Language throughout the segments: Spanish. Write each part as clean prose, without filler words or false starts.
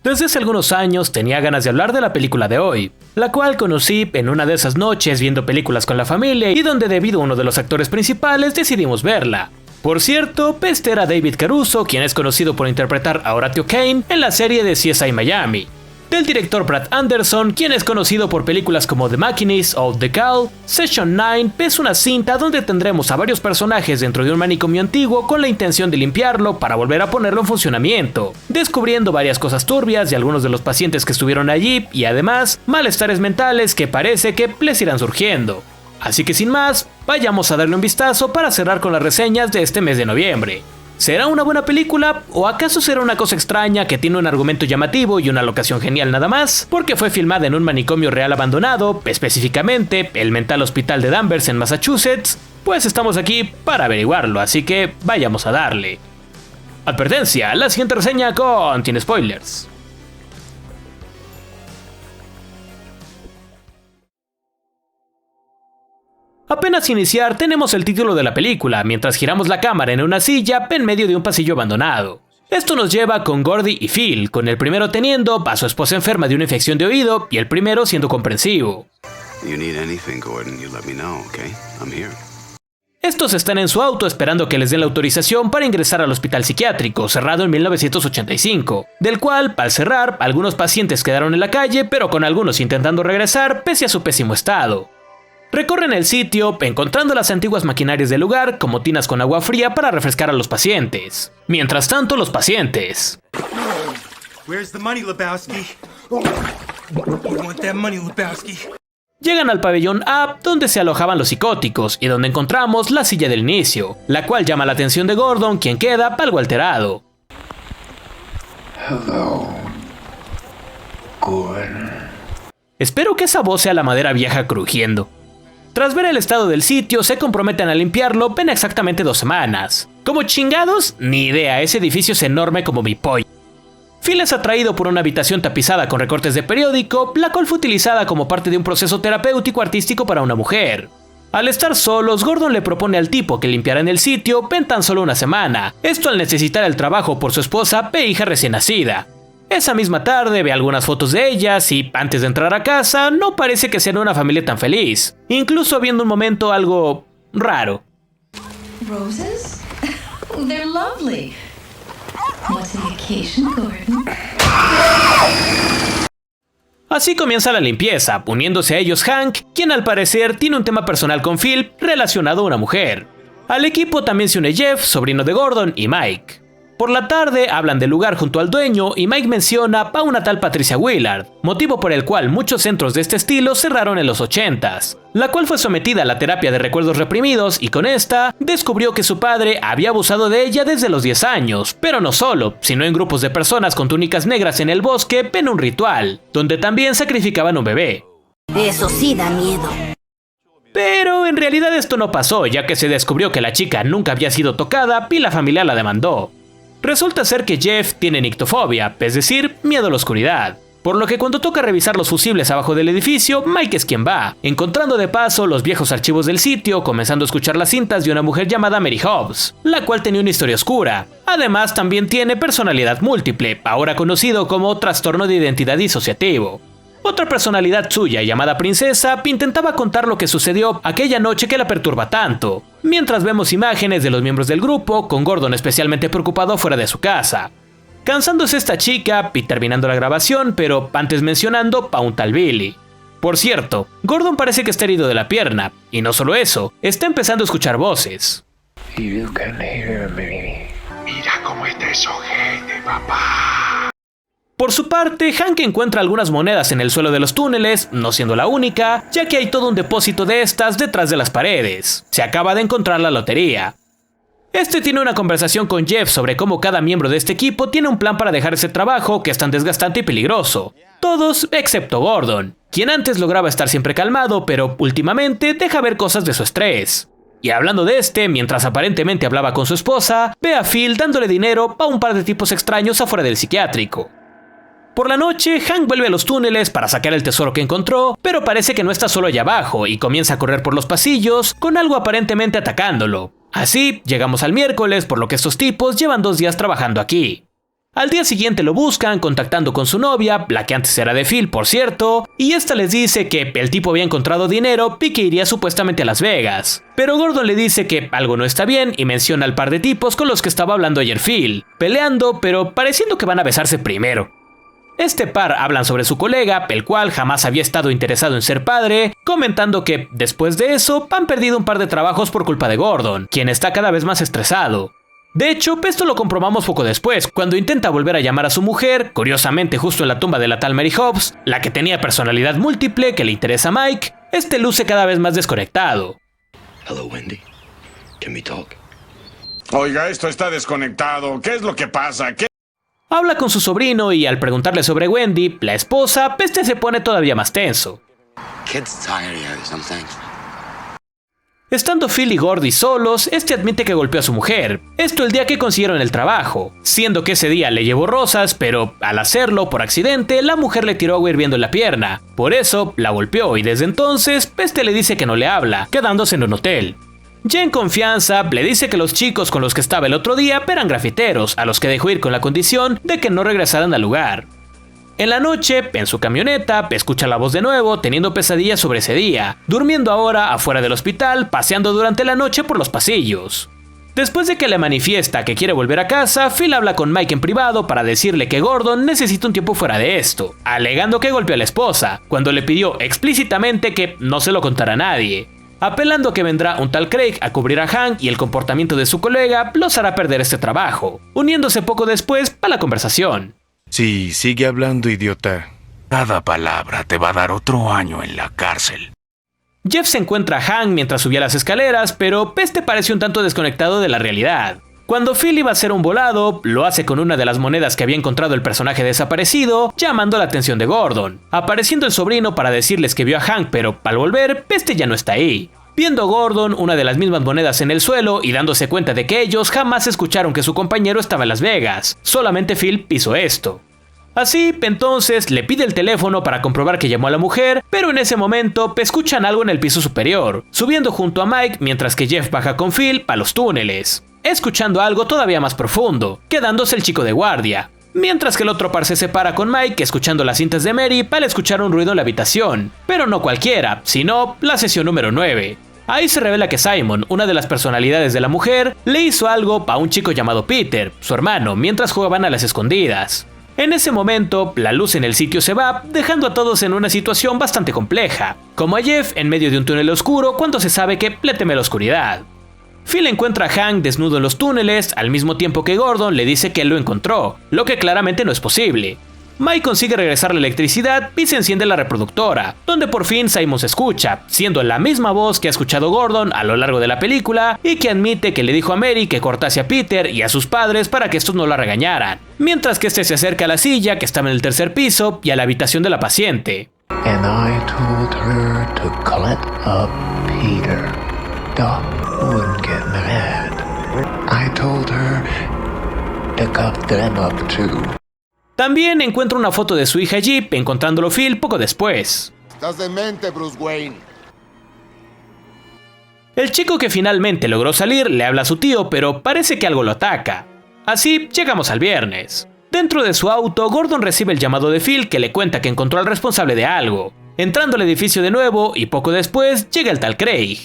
Desde hace algunos años tenía ganas de hablar de la película de hoy, la cual conocí en una de esas noches viendo películas con la familia y donde debido a uno de los actores principales decidimos verla. Por cierto, este era David Caruso, quien es conocido por interpretar a Horatio Kane en la serie de CSI Miami. Del director Brad Anderson, quien es conocido por películas como The Machinist o The Call, Session 9 es una cinta donde tendremos a varios personajes dentro de un manicomio antiguo con la intención de limpiarlo para volver a ponerlo en funcionamiento, descubriendo varias cosas turbias de algunos de los pacientes que estuvieron allí y además malestares mentales que parece que les irán surgiendo. Así que sin más, vayamos a darle un vistazo para cerrar con las reseñas de este mes de noviembre. ¿Será una buena película? ¿O acaso será una cosa extraña que tiene un argumento llamativo y una locación genial nada más? Porque fue filmada en un manicomio real abandonado, específicamente el Mental Hospital de Danvers en Massachusetts. Pues estamos aquí para averiguarlo, así que vayamos a darle. Advertencia, la siguiente reseña contiene spoilers. Apenas iniciar tenemos el título de la película, mientras giramos la cámara en una silla en medio de un pasillo abandonado. Esto nos lleva con Gordy y Phil, con el primero teniendo a su esposa enferma de una infección de oído y el primero siendo comprensivo. Estos están en su auto esperando que les den la autorización para ingresar al hospital psiquiátrico, cerrado en 1985, del cual, al cerrar, algunos pacientes quedaron en la calle, pero con algunos intentando regresar pese a su pésimo estado. Recorren el sitio, encontrando las antiguas maquinarias del lugar, como tinas con agua fría para refrescar a los pacientes. Mientras tanto, los pacientes... Llegan al pabellón A, donde se alojaban los psicóticos, y donde encontramos la silla del inicio, la cual llama la atención de Gordon, quien queda algo alterado. Hello, Gordon. Espero que esa voz sea la madera vieja crujiendo. Tras ver el estado del sitio, se comprometen a limpiarlo en exactamente 2 semanas. ¿Cómo chingados? Ni idea, ese edificio es enorme como mi pollo. Phil es atraído por una habitación tapizada con recortes de periódico, la cual fue utilizada como parte de un proceso terapéutico artístico para una mujer. Al estar solos, Gordon le propone al tipo que limpiara en el sitio en tan solo 1 semana, esto al necesitar el trabajo por su esposa e hija recién nacida. Esa misma tarde ve algunas fotos de ellas y, antes de entrar a casa, no parece que sean una familia tan feliz, incluso viendo un momento algo raro. Roses? They're lovely. What's the occasion, Gordon? Así comienza la limpieza, uniéndose a ellos Hank, quien al parecer tiene un tema personal con Phil relacionado a una mujer. Al equipo también se une Jeff, sobrino de Gordon, y Mike. Por la tarde hablan del lugar junto al dueño y Mike menciona a una tal Patricia Willard, motivo por el cual muchos centros de este estilo cerraron en los 80s, la cual fue sometida a la terapia de recuerdos reprimidos y con esta descubrió que su padre había abusado de ella desde los 10 años, pero no solo, sino en grupos de personas con túnicas negras en el bosque en un ritual, donde también sacrificaban un bebé. Eso sí da miedo. Pero en realidad esto no pasó, ya que se descubrió que la chica nunca había sido tocada y la familia la demandó. Resulta ser que Jeff tiene nictofobia, es decir, miedo a la oscuridad. Por lo que cuando toca revisar los fusibles abajo del edificio, Mike es quien va, encontrando de paso los viejos archivos del sitio, comenzando a escuchar las cintas de una mujer llamada Mary Hobbs, la cual tenía una historia oscura. Además, también tiene personalidad múltiple, ahora conocido como trastorno de identidad disociativo. Otra personalidad suya, llamada Princesa, intentaba contar lo que sucedió aquella noche que la perturba tanto, mientras vemos imágenes de los miembros del grupo, con Gordon especialmente preocupado fuera de su casa. Cansándose esta chica y terminando la grabación, pero antes mencionando a un tal Billy. Por cierto, Gordon parece que está herido de la pierna, y no solo eso, está empezando a escuchar voces. You can hear me. Mira cómo está ese ojete, papá. Por su parte, Hank encuentra algunas monedas en el suelo de los túneles, no siendo la única, ya que hay todo un depósito de estas detrás de las paredes. Se acaba de encontrar la lotería. Este tiene una conversación con Jeff sobre cómo cada miembro de este equipo tiene un plan para dejar ese trabajo que es tan desgastante y peligroso. Todos excepto Gordon, quien antes lograba estar siempre calmado, pero últimamente deja ver cosas de su estrés. Y hablando de este, mientras aparentemente hablaba con su esposa, ve a Phil dándole dinero a un par de tipos extraños afuera del psiquiátrico. Por la noche, Hank vuelve a los túneles para sacar el tesoro que encontró, pero parece que no está solo allá abajo y comienza a correr por los pasillos, con algo aparentemente atacándolo. Así, llegamos al miércoles, por lo que estos tipos llevan 2 días trabajando aquí. Al día siguiente lo buscan contactando con su novia, la que antes era de Phil por cierto, y esta les dice que el tipo había encontrado dinero y que iría supuestamente a Las Vegas. Pero Gordon le dice que algo no está bien y menciona al par de tipos con los que estaba hablando ayer Phil, peleando pero pareciendo que van a besarse primero. Este par hablan sobre su colega, el cual jamás había estado interesado en ser padre, comentando que, después de eso, han perdido un par de trabajos por culpa de Gordon, quien está cada vez más estresado. De hecho, esto lo comprobamos poco después, cuando intenta volver a llamar a su mujer, curiosamente justo en la tumba de la tal Mary Hobbs, la que tenía personalidad múltiple que le interesa a Mike, luce cada vez más desconectado. Hello, Wendy. Can we talk? Oiga, esto está desconectado. ¿Qué es lo que pasa? ¿Qué? Habla con su sobrino y al preguntarle sobre Wendy, la esposa, se pone todavía más tenso. Kid's tired or something. Estando Phil y Gordy solos, admite que golpeó a su mujer, esto el día que consiguieron el trabajo, siendo que ese día le llevó rosas, pero al hacerlo por accidente, la mujer le tiró agua hirviendo en la pierna, por eso la golpeó y desde entonces, le dice que no le habla, quedándose en un hotel. Ya en confianza, le dice que los chicos con los que estaba el otro día eran grafiteros, a los que dejó ir con la condición de que no regresaran al lugar. En la noche, en su camioneta, escucha la voz de nuevo, teniendo pesadillas sobre ese día, durmiendo ahora afuera del hospital, paseando durante la noche por los pasillos. Después de que le manifiesta que quiere volver a casa, Phil habla con Mike en privado para decirle que Gordon necesita un tiempo fuera de esto, alegando que golpeó a la esposa, cuando le pidió explícitamente que no se lo contara a nadie. Apelando que vendrá un tal Craig a cubrir a Hank y el comportamiento de su colega los hará perder este trabajo, uniéndose poco después a la conversación. Sí, sigue hablando, idiota. Cada palabra te va a dar otro año en la cárcel. Jeff se encuentra a Hank mientras subía las escaleras, pero parece un tanto desconectado de la realidad. Cuando Phil iba a hacer un volado, lo hace con una de las monedas que había encontrado el personaje desaparecido, llamando la atención de Gordon, apareciendo el sobrino para decirles que vio a Hank, pero al volver, ya no está ahí. Viendo Gordon una de las mismas monedas en el suelo y dándose cuenta de que ellos jamás escucharon que su compañero estaba en Las Vegas, solamente Phil hizo esto. Así, entonces, le pide el teléfono para comprobar que llamó a la mujer, pero en ese momento escuchan algo en el piso superior, subiendo junto a Mike mientras que Jeff baja con Phil a los túneles, escuchando algo todavía más profundo, quedándose el chico de guardia. Mientras que el otro par se separa con Mike escuchando las cintas de Mary para escuchar un ruido en la habitación, pero no cualquiera, sino la sesión número 9. Ahí se revela que Simon, una de las personalidades de la mujer, le hizo algo a un chico llamado Peter, su hermano, mientras jugaban a las escondidas. En ese momento, la luz en el sitio se va, dejando a todos en una situación bastante compleja, como a Jeff en medio de un túnel oscuro cuando se sabe que le teme la oscuridad. Phil encuentra a Hank desnudo en los túneles, al mismo tiempo que Gordon le dice que él lo encontró, lo que claramente no es posible. Mike consigue regresar la electricidad y se enciende la reproductora, donde por fin Simon se escucha, siendo la misma voz que ha escuchado Gordon a lo largo de la película y que admite que le dijo a Mary que cortase a Peter y a sus padres para que estos no la regañaran, mientras que se acerca a la silla que estaba en el tercer piso y a la habitación de la paciente. And I told her to cut up Peter. Doc wouldn't get mad. I told her to cut them up too. También encuentra una foto de su hija Jeep, encontrándolo Phil poco después. Estás demente, Bruce Wayne. El chico que finalmente logró salir le habla a su tío, pero parece que algo lo ataca. Así llegamos al viernes. Dentro de su auto, Gordon recibe el llamado de Phil que le cuenta que encontró al responsable de algo. Entrando al edificio de nuevo y poco después llega el tal Craig.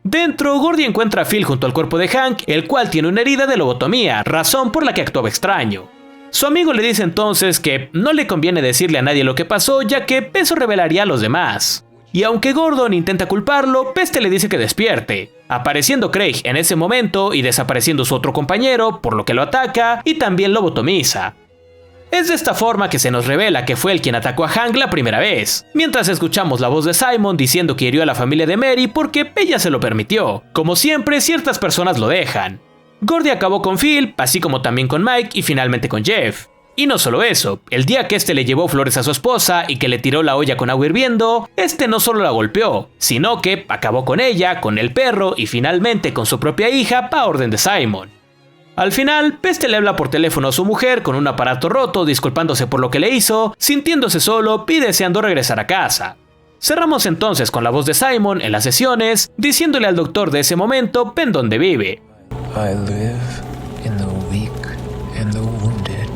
Dentro, Gordy encuentra a Phil junto al cuerpo de Hank, el cual tiene una herida de lobotomía, razón por la que actuaba extraño. Su amigo le dice entonces que no le conviene decirle a nadie lo que pasó, ya que eso revelaría a los demás. Y aunque Gordon intenta culparlo, le dice que despierte, apareciendo Craig en ese momento y desapareciendo su otro compañero, por lo que lo ataca y también lobotomiza. Es de esta forma que se nos revela que fue él quien atacó a Hank la primera vez, mientras escuchamos la voz de Simon diciendo que hirió a la familia de Mary porque ella se lo permitió. Como siempre, ciertas personas lo dejan. Gordy acabó con Phil, así como también con Mike y finalmente con Jeff. Y no solo eso, el día que le llevó flores a su esposa y que le tiró la olla con agua hirviendo, no solo la golpeó, sino que acabó con ella, con el perro y finalmente con su propia hija a orden de Simon. Al final, le habla por teléfono a su mujer con un aparato roto, disculpándose por lo que le hizo, sintiéndose solo y deseando regresar a casa. Cerramos entonces con la voz de Simon en las sesiones, diciéndole al doctor de ese momento en dónde vive. I live in the weak and the wounded.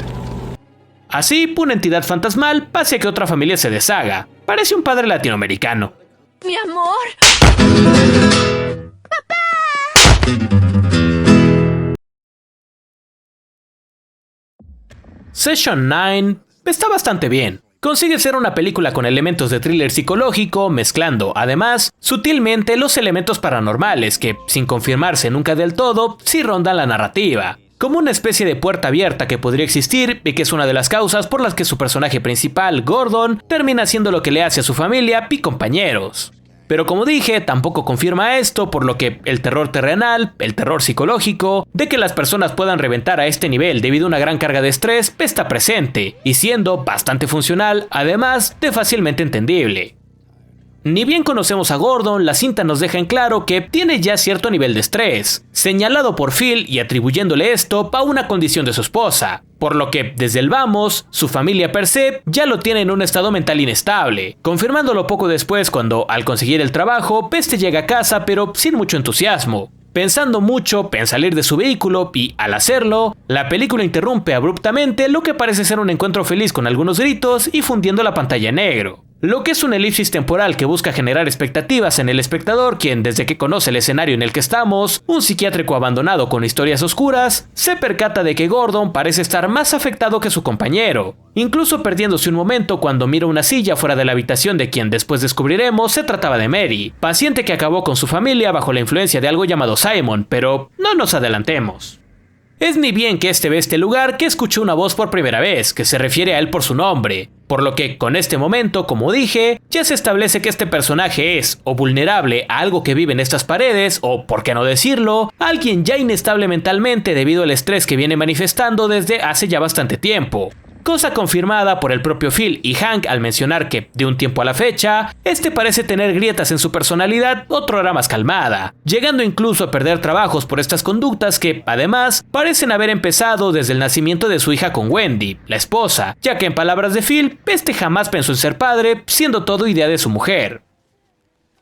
Así, una entidad fantasmal pase a que otra familia se deshaga. Parece un padre latinoamericano. Mi amor. Session 9 está bastante bien. Consigue ser una película con elementos de thriller psicológico, mezclando, además, sutilmente los elementos paranormales que, sin confirmarse nunca del todo, sí rondan la narrativa. Como una especie de puerta abierta que podría existir y que es una de las causas por las que su personaje principal, Gordon, termina haciendo lo que le hace a su familia y compañeros. Pero como dije, tampoco confirma esto, por lo que el terror terrenal, el terror psicológico, de que las personas puedan reventar a este nivel debido a una gran carga de estrés, está presente, y siendo bastante funcional, además de fácilmente entendible. Ni bien conocemos a Gordon, la cinta nos deja en claro que tiene ya cierto nivel de estrés, señalado por Phil y atribuyéndole esto a una condición de su esposa, por lo que desde el vamos, su familia per se ya lo tiene en un estado mental inestable, confirmándolo poco después cuando, al conseguir el trabajo, Peste llega a casa pero sin mucho entusiasmo. Pensando mucho en salir de su vehículo y, al hacerlo, la película interrumpe abruptamente lo que parece ser un encuentro feliz con algunos gritos y fundiendo la pantalla en negro. Lo que es una elipsis temporal que busca generar expectativas en el espectador, quien desde que conoce el escenario en el que estamos, un psiquiátrico abandonado con historias oscuras, se percata de que Gordon parece estar más afectado que su compañero, incluso perdiéndose un momento cuando mira una silla fuera de la habitación de quien después descubriremos se trataba de Mary, paciente que acabó con su familia bajo la influencia de algo llamado Simon, pero no nos adelantemos. Es ni bien que ve este lugar que escuchó una voz por primera vez, que se refiere a él por su nombre, por lo que con este momento, como dije, ya se establece que este personaje es o vulnerable a algo que vive en estas paredes, o, por qué no decirlo, alguien ya inestable mentalmente debido al estrés que viene manifestando desde hace ya bastante tiempo. Cosa confirmada por el propio Phil y Hank al mencionar que, de un tiempo a la fecha, parece tener grietas en su personalidad, otro era más calmada, llegando incluso a perder trabajos por estas conductas que, además, parecen haber empezado desde el nacimiento de su hija con Wendy, la esposa, ya que en palabras de Phil, jamás pensó en ser padre, siendo todo idea de su mujer.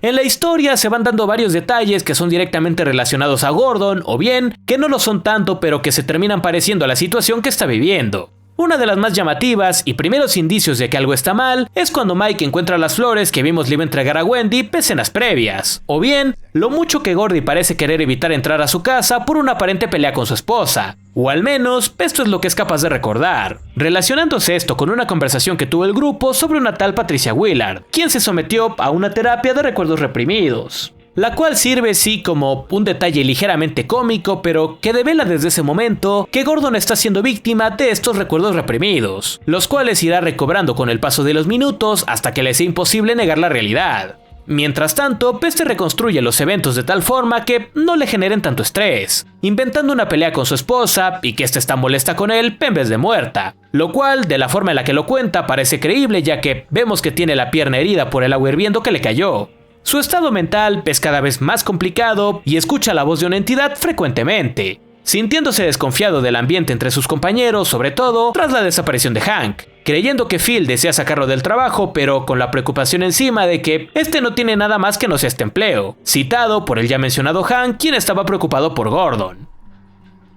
En la historia se van dando varios detalles que son directamente relacionados a Gordon, o bien, que no lo son tanto pero que se terminan pareciendo a la situación que está viviendo. Una de las más llamativas y primeros indicios de que algo está mal es cuando Mike encuentra las flores que vimos le iba a entregar a Wendy escenas previas, o bien, lo mucho que Gordy parece querer evitar entrar a su casa por una aparente pelea con su esposa, o al menos esto es lo que es capaz de recordar, relacionándose esto con una conversación que tuvo el grupo sobre una tal Patricia Willard, quien se sometió a una terapia de recuerdos reprimidos. La cual sirve sí como un detalle ligeramente cómico, pero que devela desde ese momento que Gordon está siendo víctima de estos recuerdos reprimidos, los cuales irá recobrando con el paso de los minutos hasta que le sea imposible negar la realidad. Mientras tanto, Peste reconstruye los eventos de tal forma que no le generen tanto estrés, inventando una pelea con su esposa y que está molesta con él en vez de muerta, lo cual, de la forma en la que lo cuenta, parece creíble ya que vemos que tiene la pierna herida por el agua hirviendo que le cayó. Su estado mental es cada vez más complicado y escucha la voz de una entidad frecuentemente, sintiéndose desconfiado del ambiente entre sus compañeros, sobre todo tras la desaparición de Hank, creyendo que Phil desea sacarlo del trabajo, pero con la preocupación encima de que no tiene nada más que no sea este empleo, citado por el ya mencionado Hank, quien estaba preocupado por Gordon.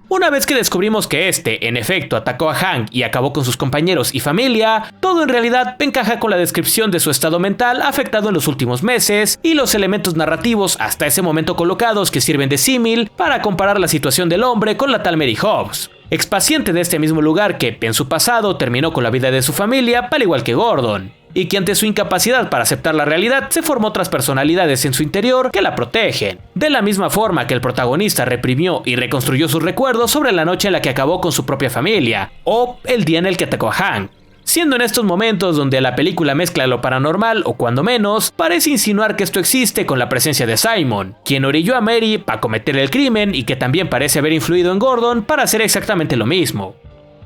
Una vez que descubrimos que en efecto atacó a Hank y acabó con sus compañeros y familia, todo en realidad encaja con la descripción de su estado mental afectado en los últimos meses y los elementos narrativos hasta ese momento colocados que sirven de símil para comparar la situación del hombre con la tal Mary Hobbs, expaciente de este mismo lugar que en su pasado terminó con la vida de su familia al igual que Gordon, y que ante su incapacidad para aceptar la realidad se formó otras personalidades en su interior que la protegen, de la misma forma que el protagonista reprimió y reconstruyó sus recuerdos sobre la noche en la que acabó con su propia familia, o el día en el que atacó a Hank. Siendo en estos momentos donde la película mezcla lo paranormal o cuando menos, parece insinuar que esto existe con la presencia de Simon, quien orilló a Mary para cometer el crimen y que también parece haber influido en Gordon para hacer exactamente lo mismo.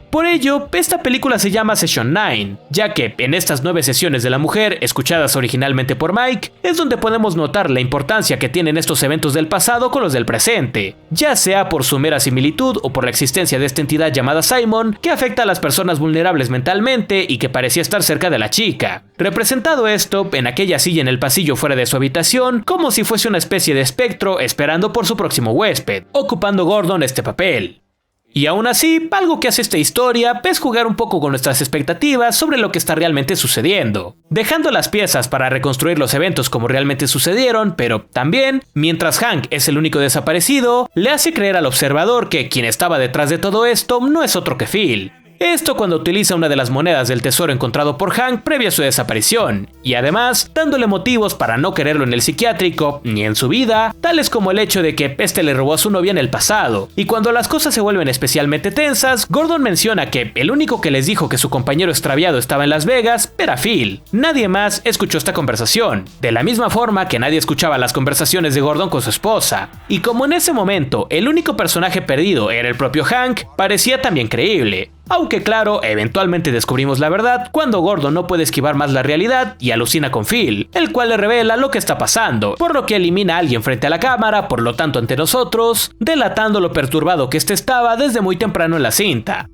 Por ello, esta película se llama Session 9, ya que en estas 9 sesiones de la mujer, escuchadas originalmente por Mike, es donde podemos notar la importancia que tienen estos eventos del pasado con los del presente, ya sea por su mera similitud o por la existencia de esta entidad llamada Simon, que afecta a las personas vulnerables mentalmente y que parecía estar cerca de la chica, representado esto en aquella silla en el pasillo fuera de su habitación, como si fuese una especie de espectro esperando por su próximo huésped, ocupando Gordon este papel. Y aún así, algo que hace esta historia es jugar un poco con nuestras expectativas sobre lo que está realmente sucediendo, dejando las piezas para reconstruir los eventos como realmente sucedieron, pero también, mientras Hank es el único desaparecido, le hace creer al observador que quien estaba detrás de todo esto no es otro que Phil. Esto cuando utiliza una de las monedas del tesoro encontrado por Hank previo a su desaparición, y además dándole motivos para no quererlo en el psiquiátrico ni en su vida, tales como el hecho de que este le robó a su novia en el pasado, y cuando las cosas se vuelven especialmente tensas, Gordon menciona que el único que les dijo que su compañero extraviado estaba en Las Vegas era Phil. Nadie más escuchó esta conversación, de la misma forma que nadie escuchaba las conversaciones de Gordon con su esposa, y como en ese momento el único personaje perdido era el propio Hank, parecía también creíble. Aunque claro, eventualmente descubrimos la verdad cuando Gordon no puede esquivar más la realidad y alucina con Phil, el cual le revela lo que está pasando, por lo que elimina a alguien frente a la cámara, por lo tanto ante nosotros, delatando lo perturbado que este estaba desde muy temprano en la cinta.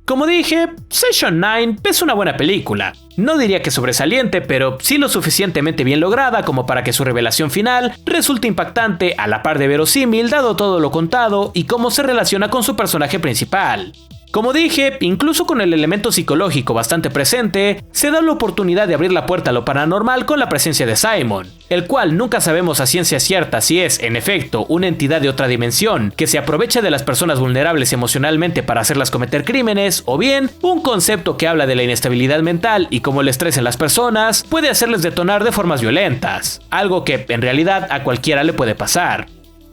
Como dije, Session 9 es una buena película. No diría que sobresaliente, pero sí lo suficientemente bien lograda como para que su revelación final resulte impactante a la par de verosímil dado todo lo contado y cómo se relaciona con su personaje principal. Como dije, incluso con el elemento psicológico bastante presente, se da la oportunidad de abrir la puerta a lo paranormal con la presencia de Simon, el cual nunca sabemos a ciencia cierta si es, en efecto, una entidad de otra dimensión que se aprovecha de las personas vulnerables emocionalmente para hacerlas cometer crímenes, o bien un concepto que habla de la inestabilidad mental y cómo el estrés en las personas puede hacerles detonar de formas violentas, algo que en realidad a cualquiera le puede pasar.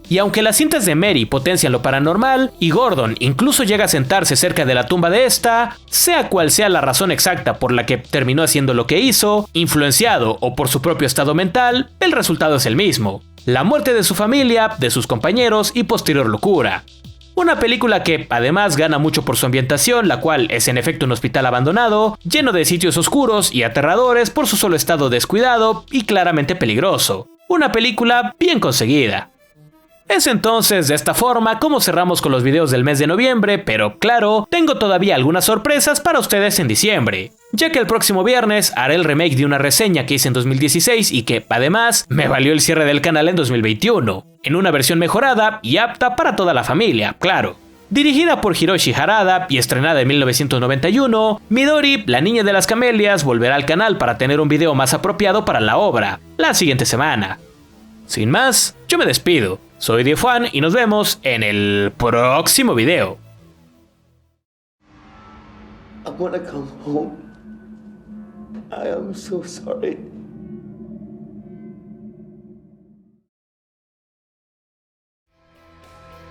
Y aunque las cintas de Mary potencian lo paranormal, y Gordon incluso llega a sentarse cerca de la tumba de esta, sea cual sea la razón exacta por la que terminó haciendo lo que hizo, influenciado o por su propio estado mental, el resultado es el mismo: la muerte de su familia, de sus compañeros y posterior locura. Una película que además gana mucho por su ambientación, la cual es en efecto un hospital abandonado, lleno de sitios oscuros y aterradores por su solo estado descuidado y claramente peligroso. Una película bien conseguida. Es entonces de esta forma como cerramos con los videos del mes de noviembre, pero claro, tengo todavía algunas sorpresas para ustedes en diciembre, ya que el próximo viernes haré el remake de una reseña que hice en 2016 y que, además, me valió el cierre del canal en 2021, en una versión mejorada y apta para toda la familia, claro. Dirigida por Hiroshi Harada y estrenada en 1991, Midori, la niña de las camelias, volverá al canal para tener un video más apropiado para la obra, la siguiente semana. Sin más, yo me despido. Soy Diefwan y nos vemos en el próximo video. I wanna come home. I am so sorry.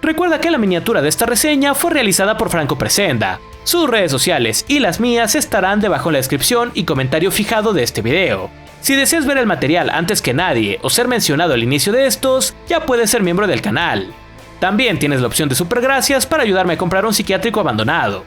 Recuerda que la miniatura de esta reseña fue realizada por Franco Presenda. Sus redes sociales y las mías estarán debajo en la descripción y comentario fijado de este video. Si deseas ver el material antes que nadie o ser mencionado al inicio de estos, ya puedes ser miembro del canal. También tienes la opción de supergracias para ayudarme a comprar un psiquiátrico abandonado.